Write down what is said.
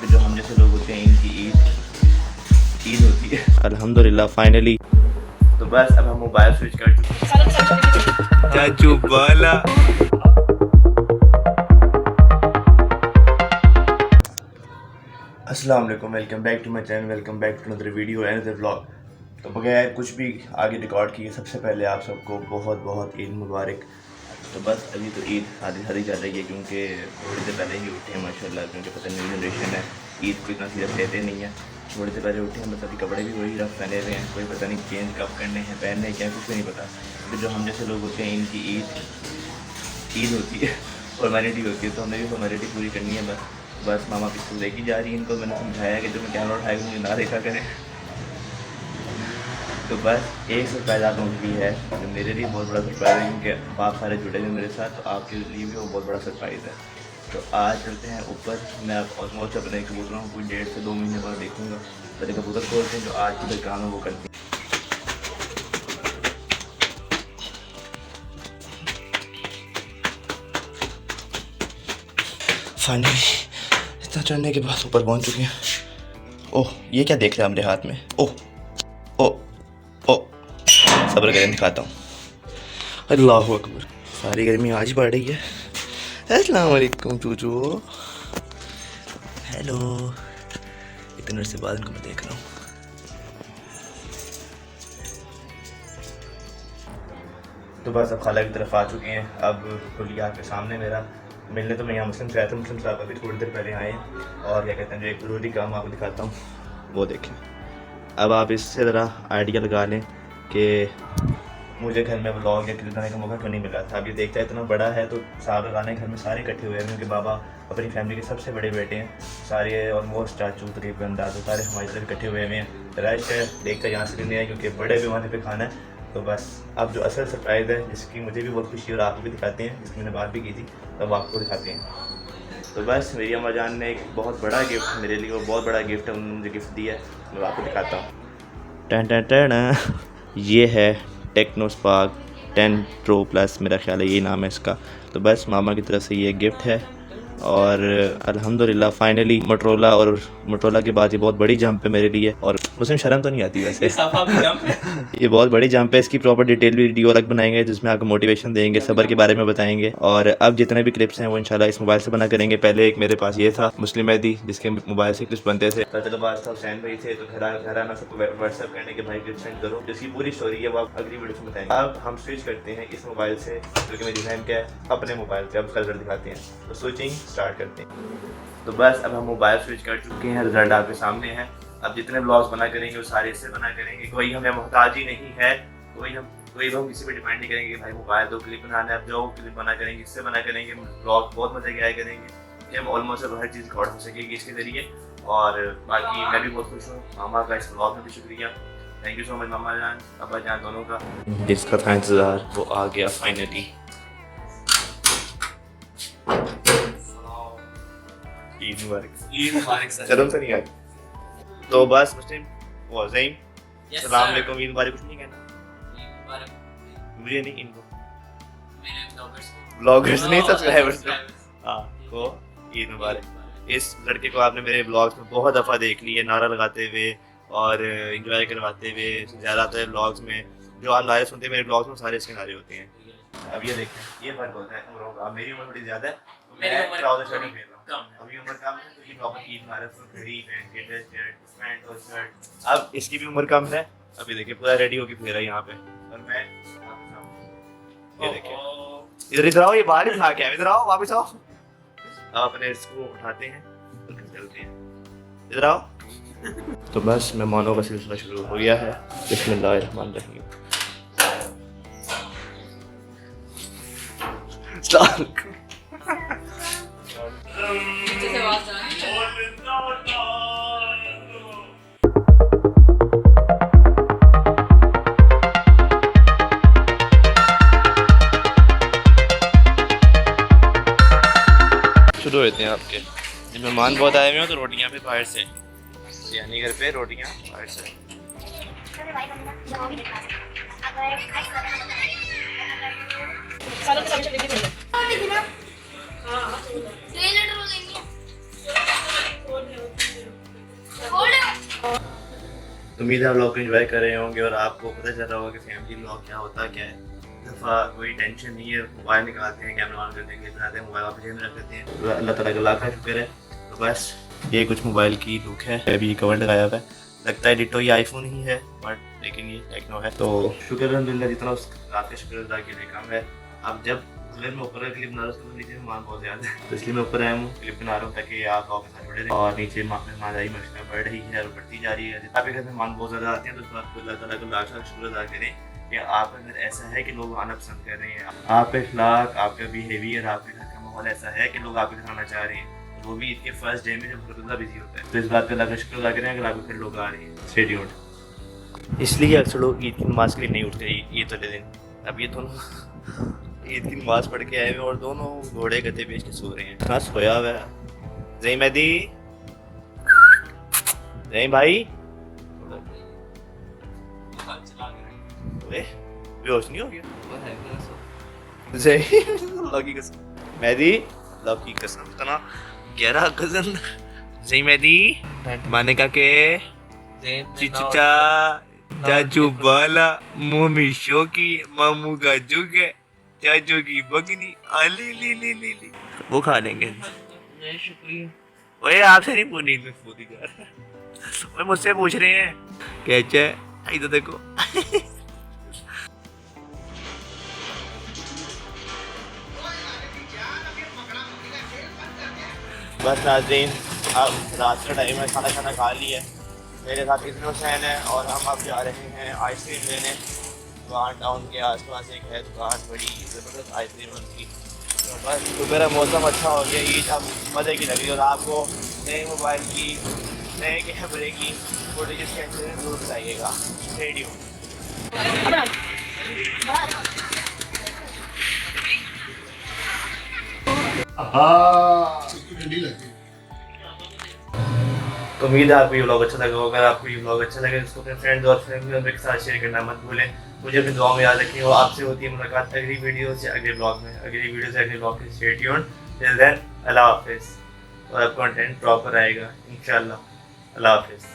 जो हम जैसे लोग होते हैं इनकी ईद होती है अल्हम्दुलिल्लाह फाइनली। तो बस अब हम मोबाइल स्विच कर चुके हैं। चाचू बाला अस्सलाम वालेकुम, welcome back to my channel, welcome back to another video and another vlog. तो बगैर कुछ भी आगे रिकॉर्ड किए सबसे पहले आप सबको बहुत बहुत ईद मुबारक। तो बस अभी तो ईद आधी चल रही है क्योंकि थोड़ी देर पहले ही उठे हैं माशाल्लाह, क्योंकि पता नहीं जनरेशन है ईद को इतना सीरियस लेते नहीं है। थोड़ी देर पहले उठे हैं, मतलब कपड़े भी वही रफ पहने हुए हैं, कोई पता नहीं चेंज कब करने हैं, पहनने क्या कुछ भी नहीं पता। तो जो हम जैसे लोग होते हैं इनकी ईद होती है, फॉर्मेलिटी होती है, तो हमें भी फॉर्मेलिटी पूरी करनी है। बस मामा पिस्तौल लेके जा रही है इनको। मैंने समझाया कि जो मैं कैमरा उठाएगा मुझे ना देखा करें। तो बस एक सरप्राइज़ आप लोगों की है जो मेरे लिए बहुत बड़ा सरप्राइज़ है, क्योंकि आप सारे जुड़े हुए मेरे साथ, तो आपके लिए भी वो बहुत बड़ा सरप्राइज़ है। तो आज चलते हैं ऊपर। मैं ऑलमोस्ट अपने कबूतरों को कोई 1.5 से 2 महीने बाद देखूँगा। पहले कबूतर खोलते हैं, जो आज की जो काम है वो करते हैं। फाइनली इतना चढ़ने के बाद ऊपर पहुंच चुके हैं। ओह, ये क्या देख रहे हैं मेरे हाथ में? ओह ओह ओह, सब्र करें दिखाता हूँ। अल्लाह अकबर, सारी गर्मी आज ही बढ़ रही है। अस्सलाम वालेकुम चूचू, हेलो। इतने देर से बाद इनको मैं देख रहा हूँ। तो बस अब खाला की तरफ आ चुके हैं। अब खुलिया के सामने मेरा मिलने तो मैं यहाँ मुस्लिम से आया था। मुस्लिम साहब अभी थोड़ी देर पहले आए, और क्या कहते हैं जो एक ज़रूरी काम आपको दिखाता हूँ वो देखें। अब आप इससे ज़रा आइडिया लगा लें कि मुझे घर में व्लॉग या क्लिप बनाने का मौका क्यों नहीं मिला था। अब ये देखता है इतना बड़ा है, तो साहब लगाने घर में सारे इकट्ठे हुए हैं, क्योंकि बाबा अपनी फैमिली के सबसे बड़े बेटे हैं। सारे ऑलमोस्ट चाचू तकरीबन दादू सारे हमारी तरफ इकट्ठे हुए हैं। रश है, देखता यहाँ से नहीं है क्योंकि बड़े पैमाने पे खाना है। तो बस अब जो असल सरप्राइज़ है, जिसकी मुझे भी बहुत खुशी और आपको भी दिखाते हैं, जिसकी मैंने बात भी की थी, तब आपको दिखाते हैं। तो बस मेरी अम्मा जान ने एक बहुत बड़ा गिफ्ट मेरे लिए, वो बहुत बड़ा गिफ्ट है, उन्होंने मुझे गिफ्ट दिया है, मैं आपको दिखाता हूँ। टन टन टन, ये है टेक्नो स्पार्क 10 प्रो प्लस, मेरा ख्याल है ये नाम है इसका। तो बस मामा की तरफ से ये गिफ्ट है, और अल्हम्दुलिल्लाह फाइनली मोटरोला के बाद ये बहुत बड़ी जंप है मेरे लिए। और उसमें शर्म तो नहीं आती वैसे ये बहुत बड़ी जंप है। इसकी प्रॉपर डिटेल वीडियो अलग बनाएंगे, जिसमें आपको मोटिवेशन देंगे, सबर के बारे में बताएंगे। और अब जितने भी क्लिप्स हैं वो इंशाल्लाह इस मोबाइल से बना करेंगे। पहले एक मेरे पास ये था मुस्लिम मेहदी, जिसके मोबाइल से क्लिप्स बनते थे। फैसलाबाद था, हुसैन भाई थे, तो घर आना सबको व्हाट्सएप करने के भाई क्लिप्स सेंड करो। जिसकी पूरी स्टोरी है वो आप अगली वीडियो में बताएंगे। अब हम स्विच करते हैं इस मोबाइल से, क्योंकि मेरी बहन क्या है अपने मोबाइल पे अब कलर दिखाते हैं, तो स्विचिंग स्टार्ट करते हैं। तो बस अब हम मोबाइल स्विच कर चुके हैं, रिजल्ट आपके सामने है। अब जितने ब्लॉग्स बना करेंगे वो सारे इससे बना करेंगे। कोई हमें मोहताज ही नहीं है, कोई हम किसी पे डिपेंड नहीं करेंगे कि भाई मोबाइल दो क्लिप बनाना है। अब जो क्लिप बना करेंगे इससे बना करेंगे। ब्लॉग बहुत मजे के आए करेंगे, हम ऑलमोस्ट अब हर चीज़ रिकॉर्ड हो सकेगी इसके ज़रिए। और बाकी मैं भी बहुत खुश हूँ। मामा का इस ब्लॉग में भी शुक्रिया, थैंक यू सो मच मामा जान अब्बा जान दोनों का। जिसका था इंतज़ार वो आ गया फाइनली। ईद मुबारक। शर्म से नहीं आई तो बस मुस्लिम वज़ीम, अस्सलाम वालेकुम, ईद मुबारक। कुछ नहीं कहना मुझे नहीं, इनको ब्लॉगर्स नहीं सब्सक्राइबर्स को ईद मुबारक। इस लड़के को आपने मेरे ब्लॉग्स में बहुत दफ़ा देख लिया नारा लगाते हुए और इंजॉय करवाते हुए। ज़्यादातर ब्लॉग्स में जो आप नारे सुनते हैं मेरे ब्लॉग्स में सारे इसके नारे होते हैं। अब ये देखें, ये फर्क होता है उम्रों का। मेरी उम्र थोड़ी ज़्यादा है, मैं ट्राउजर शर्ट में खेल रहा हूँ, अभी उम्र कम है, तो ये प्रॉपर ईद मुबारक घड़ी पहन के ड्रेस पैंट और शर्ट। अब इसकी भी उम्र कम है, अभी देखिए पूरा रेडी होके फिर रहा है यहाँ पे, और मैं ये देखिए इधर आओ, ये बाहर ही खा के इधर आओ, वापस आओ। आप अपने इसको उठाते हैं और चलते हैं, इधर आओ। तो बस मेहमानों का सिलसिला शुरू हो गया है। बिस्मिल्लाहिर्रहमानिर्रहीम। शुरू होते हैं आपके। मेहमान बहुत आए हुए हैं, तो रोटियां भी बाहर से, यानी घर पे रोटियां बाहर से। तो उम्मीद है आप लोग एंजॉय कर रहे होंगे और आपको पता चल रहा होगा कि फैमिली ब्लॉग क्या होता क्या है। दफ़ा कोई टेंशन नहीं है, मोबाइल निकालते हैं, कैमरा ऑन करते हैं, क्लिप बनाते हैं, मोबाइल वापस जेब में रख देते हैं। तो अल्लाह ताला का लाख शुक्र है। तो बस ये कुछ मोबाइल की लुक है। अभी कवर लगाया हुआ है, लगता है डिटो ये आईफोन ही है, बट लेकिन ये टेक्नो है। तो शुक्र अल्हम्दुलिल्लाह, जितना उस रात का शुक्र अदा के लिए कम है। अब जब अगर मैं ऊपर क्लिप बना रहा हूँ तो नीचे मेहमान बहुत ज़्यादा है, तो इसलिए मैं ऊपर आया हूँ, क्लिप बना रहा हूँ ताकि आप लोगों के साथ जुड़े रहें। और नीचे मेहमानदारी मशक़ बढ़ रही है और बढ़ती जा रही है। आपके घर मेहमान बहुत ज़्यादा आते हैं तो इस बात को अल्लाह ताला का लाख शुक्र अदा करें कि आपका घर ऐसा है कि लोग आना पसंद कर रहे हैं। आपका इखलाक, आपका बिहेवियर, आपके घर का माहौल ऐसा है कि लोग आपके घर आना चाह रहे हैं, वो भी ईद के फर्स्ट डे में जब बहुत बिजी होता है। तो इस बात का अल्लाह का शुक्र अदा करें अगर आपके घर लोग आ रहे हैं। Stay tuned. इसलिए अक्सर लोग ईद की नमाज के लिए नहीं उठते ईद वाले दिन। अब ये दोनों ईद की नमाज पढ़ के आए हुए और दोनों घोड़े गधे बेच के सो रहे हैं। कहाँ सोया हुआ है ज़ई मेहदी? ज़ई भाई बेहोश नहीं हो गया? ज़ई अल्लाह की कसम, मेहदी अल्लाह की कसम, तना 11 कज़न ज़ई मेहदी माने का के चिचा चाचू बाला मम्मी शोकी मामू का जुगे चाचू की बगनी आली ली ली ली ली वो खा लेंगे। शुक्रिया। ओए आपसे नहीं पूरी में पूरी कर, ओए मुझसे पूछ रहे हैं कैसे इधर देखो। बस नाज़रीन, अब रात का टाइम है, खाना खाना खा लिया है। मेरे साथ इब्न हुसैन है और हम अब जा रहे हैं आइसक्रीम लेने। वहाँ टाउन के आसपास एक है दुकान, बड़ी ज़बरदस्त आइसक्रीम की। तो बस दोपहर मौसम अच्छा हो गया, ईद अब मज़े की लगी। और आपको नए मोबाइल की, नए कैमरे की फुटेज कैसे जरूर बताइएगा। रेडियो तो उम्मीद है आपको ये व्लॉग अच्छा लगा होगा। अगर आपको ये व्लॉग अच्छा लगे तो उसको अपने फ्रेंड्स और फैमिली मेम्बर के साथ शेयर करना मत भूलें। मुझे अपनी दुआ में याद रखें और आपसे होती है मुलाकात अगली वीडियो से अगले ब्लॉग में। अगली वीडियो से अगले ब्लॉग के स्टे ट्यून्ड। टिल देन अल्लाह हाफिज़। और अब कंटेंट प्रॉपर आएगा इंशाल्लाह। अल्लाह हाफिज़।